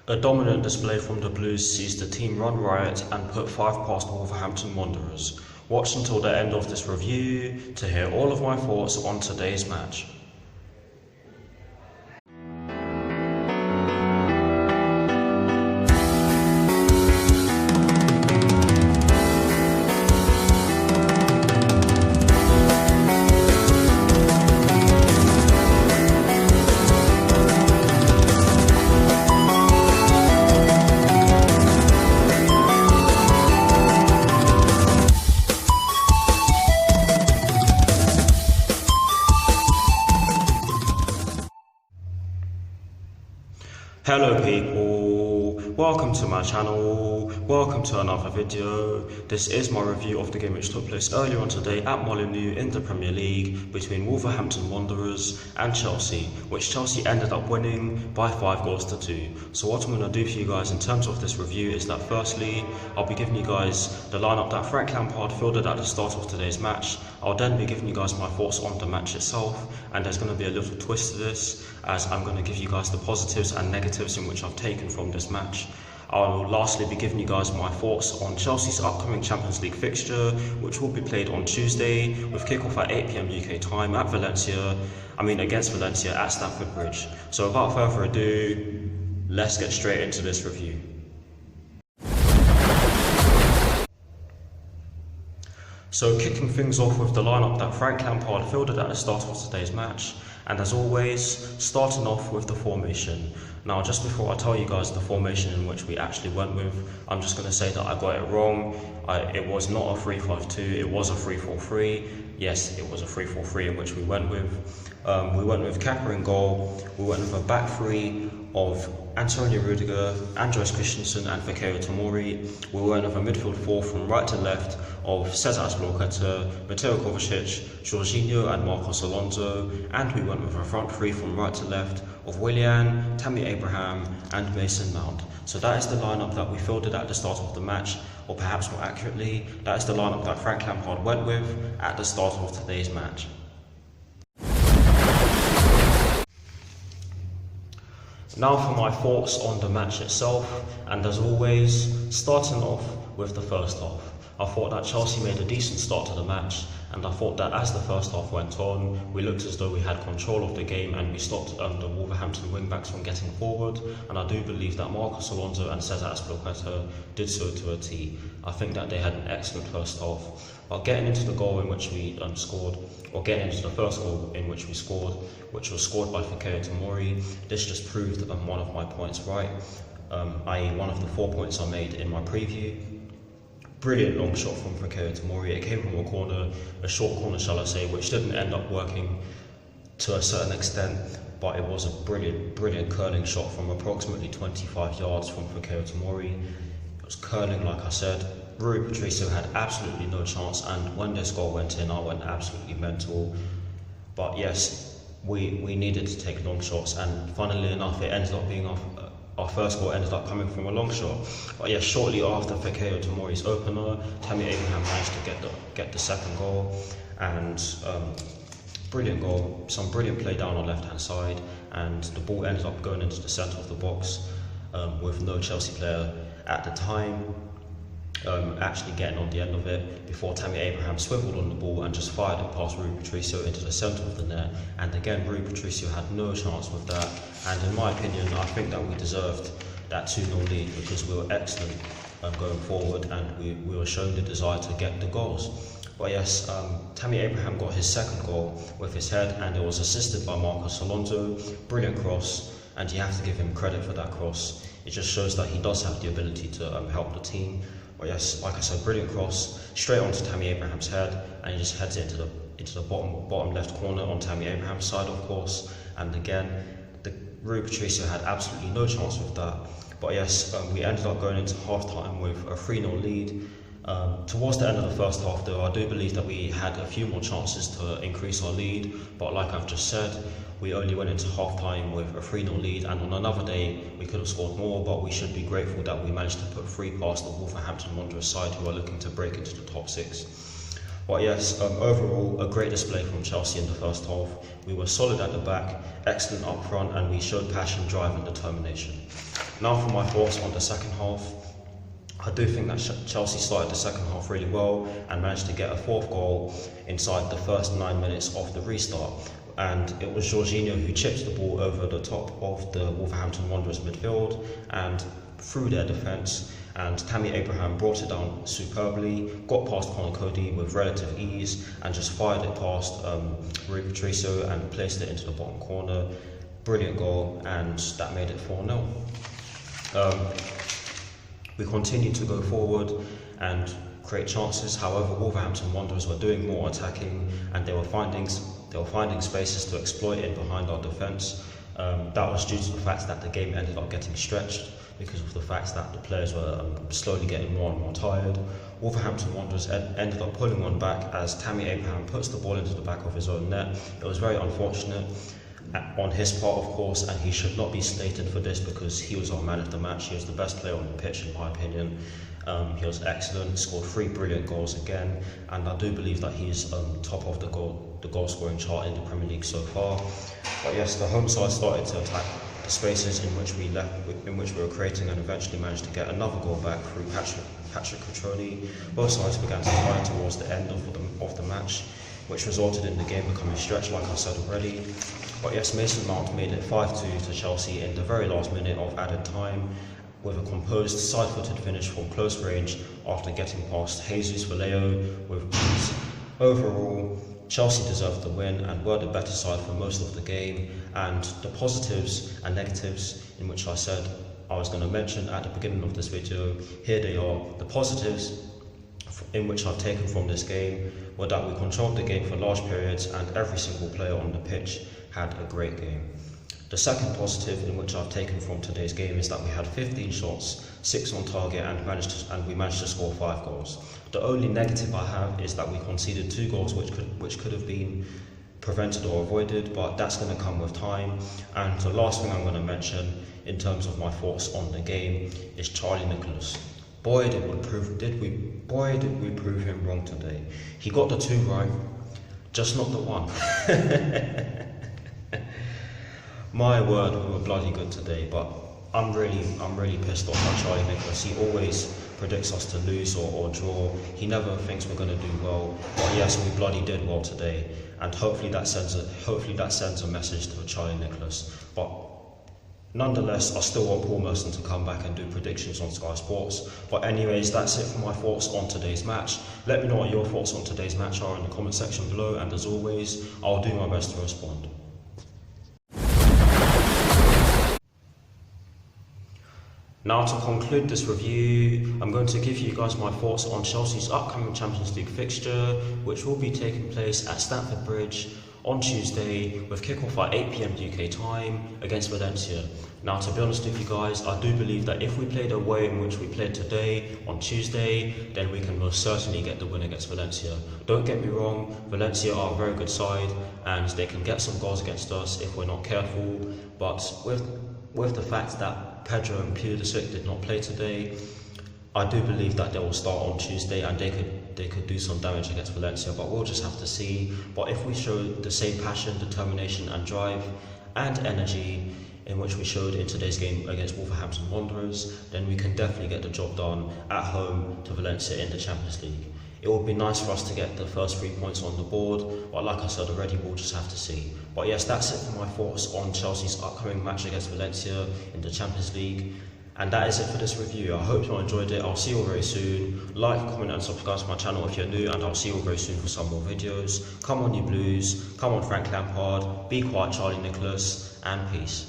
A dominant display from the Blues sees the team run riot and put 5 past the Wolverhampton Wanderers. Watch until the end of this review to hear all of my thoughts on today's match. Hello people, welcome to my channel, welcome to another video. This is my review of the game which took place earlier on today at Molineux in the Premier League between Wolverhampton Wanderers and Chelsea, which Chelsea ended up winning by 5 goals to 2. So what I'm going to do for you guys in terms of this review is that firstly, I'll be giving you guys the lineup that Frank Lampard fielded at the start of today's match. I'll then be giving you guys my thoughts on the match itself, and there's going to be a little twist to this as I'm going to give you guys the positives and negatives in which I've taken from this match. I'll lastly be giving you guys my thoughts on Chelsea's upcoming Champions League fixture, which will be played on Tuesday with kickoff at 8 PM UK time at against Valencia at Stamford Bridge. So without further ado, let's get straight into this review. So kicking things off with the lineup that Frank Lampard fielded at the start of today's match, and as always, starting off with the formation. Now, just before I tell you guys the formation in which we actually went with, I'm just going to say that I got it wrong. It was not a 3-5-2, it was a 3-4-3. Yes, it was a 3-4-3 in which we went with. We went with Kepa in goal. We went with a back three of Antonio Rudiger, Andres Christensen and Fikayo Tomori. We went with a midfield four from right to left of Cesar Azpilicueta, Mateo Kovacic, Jorginho and Marcos Alonso, and we went with a front three from right to left of Willian, Tammy Abraham and Mason Mount. So that is the lineup that we fielded at the start of the match, or perhaps more accurately, that is the lineup that Frank Lampard went with at the start of today's match. Now for my thoughts on the match itself, and as always, starting off with the first half. I thought that Chelsea made a decent start to the match, and I thought that as the first half went on, we looked as though we had control of the game and we stopped the Wolverhampton wing-backs from getting forward, and I do believe that Marcos Alonso and Cesar Azpilicueta did so to a T. I think that they had an excellent first half. But getting into the goal in which we scored, or getting into the first goal in which we scored, which was scored by Fikayo Tomori, this just proved one of my points right, i.e. one of the 4 points I made in my preview. Brilliant long shot from Fikayo Tomori. It came from a corner, a short corner shall I say, which didn't end up working to a certain extent, but it was a brilliant curling shot from approximately 25 yards from Fikayo Tomori. It was curling like I said. Rui Patricio had absolutely no chance, and when this goal went in, I went absolutely mental. But yes, we needed to take long shots, and funnily enough, it ended up being our first goal ended up coming from a long shot. But yes, shortly after Fikayo Tomori's opener, Tammy Abraham managed to get the second goal, and brilliant goal, some brilliant play down on left hand side, and the ball ended up going into the centre of the box with no Chelsea player at the time actually getting on the end of it, before Tammy Abraham swiveled on the ball and just fired it past Rui Patricio into the centre of the net. And again, Rui Patricio had no chance with that, and in my opinion, I think that we deserved that 2-0 lead because we were excellent going forward, and we were showing the desire to get the goals. But yes, Tammy Abraham got his second goal with his head, and it was assisted by Marcos Alonso. Brilliant cross, and you have to give him credit for that cross. It just shows that he does have the ability to help the team. But yes, like I said, brilliant cross straight onto Tammy Abraham's head, and he just heads it into the bottom left corner on Tammy Abraham's side, of course. And again, Rui Patricio had absolutely no chance with that. But yes, we ended up going into half-time with a 3-0 lead. Towards the end of the first half though, I do believe that we had a few more chances to increase our lead, but like I've just said, we only went into half-time with a 3-0 lead, and on another day we could have scored more, but we should be grateful that we managed to put 3 past the Wolverhampton Wanderers side, who are looking to break into the top 6. But yes, overall a great display from Chelsea in the first half. We were solid at the back, excellent up front, and we showed passion, drive and determination. Now for my thoughts on the second half. I do think that Chelsea started the second half really well and managed to get a fourth goal inside the first 9 minutes of the restart. And it was Jorginho who chipped the ball over the top of the Wolverhampton Wanderers midfield and through their defence, and Tammy Abraham brought it down superbly, got past Conor Cody with relative ease and just fired it past Rui Patricio and placed it into the bottom corner. Brilliant goal, and that made it 4-0. We continued to go forward and create chances. However, Wolverhampton Wanderers were doing more attacking and they were finding spaces to exploit in behind our defence. That was due to the fact that the game ended up getting stretched because of the fact that the players were slowly getting more and more tired. Wolverhampton Wanderers ended up pulling one back as Tammy Abraham puts the ball into the back of his own net. It was very unfortunate on his part, of course, and he should not be slated for this because he was our man of the match. He was the best player on the pitch in my opinion. He was excellent, scored 3 brilliant goals again, and I do believe that he's top of the goal scoring chart in the Premier League so far. But yes, the home side started to attack the spaces in which we were creating, and eventually managed to get another goal back through Patrick Cutrone. Both sides began to tire towards the end of the match, which resulted in the game becoming stretched, like I said already. But yes, Mason Mount made it 5-2 to Chelsea in the very last minute of added time with a composed side-footed finish from close range after getting past Jesus Vallejo with ease. Overall, Chelsea deserved the win and were the better side for most of the game, and the positives and negatives in which I said I was going to mention at the beginning of this video, here they are. The positives in which I've taken from this game were that we controlled the game for large periods and every single player on the pitch had a great game. The second positive in which I've taken from today's game is that we had 15 shots, 6 on target, and we managed to score 5 goals. The only negative I have is that we conceded 2 goals which could have been prevented or avoided, but that's going to come with time. And the last thing I'm going to mention in terms of my thoughts on the game is Charlie Nicholas. Boy did we prove him wrong today. He got the 2 right, just not the 1. My word, we were bloody good today, but I'm really pissed off at Charlie Nicholas. He always predicts us to lose or draw. He never thinks we're going to do well. But yes, we bloody did well today, and hopefully that sends a message to Charlie Nicholas. But nonetheless, I still want Paul Merson to come back and do predictions on Sky Sports. But anyways, that's it for my thoughts on today's match. Let me know what your thoughts on today's match are in the comment section below, and as always, I'll do my best to respond. Now to conclude this review, I'm going to give you guys my thoughts on Chelsea's upcoming Champions League fixture, which will be taking place at Stamford Bridge on Tuesday with kickoff at 8 PM UK time against Valencia. Now to be honest with you guys, I do believe that if we play the way in which we played today on Tuesday, then we can most certainly get the win against Valencia. Don't get me wrong, Valencia are a very good side and they can get some goals against us if we're not careful, but with the fact that Pedro and Pulisic did not play today, I do believe that they will start on Tuesday and they could do some damage against Valencia, but we'll just have to see. But if we show the same passion, determination and drive and energy in which we showed in today's game against Wolverhampton Wanderers, then we can definitely get the job done at home to Valencia in the Champions League. It would be nice for us to get the first 3 points on the board, but like I said already, we'll just have to see. But yes, that's it for my thoughts on Chelsea's upcoming match against Valencia in the Champions League. And that is it for this review. I hope you enjoyed it. I'll see you all very soon. Like, comment and subscribe to my channel if you're new, and I'll see you all very soon for some more videos. Come on you Blues, come on Frank Lampard, be quiet Charlie Nicholas, and peace.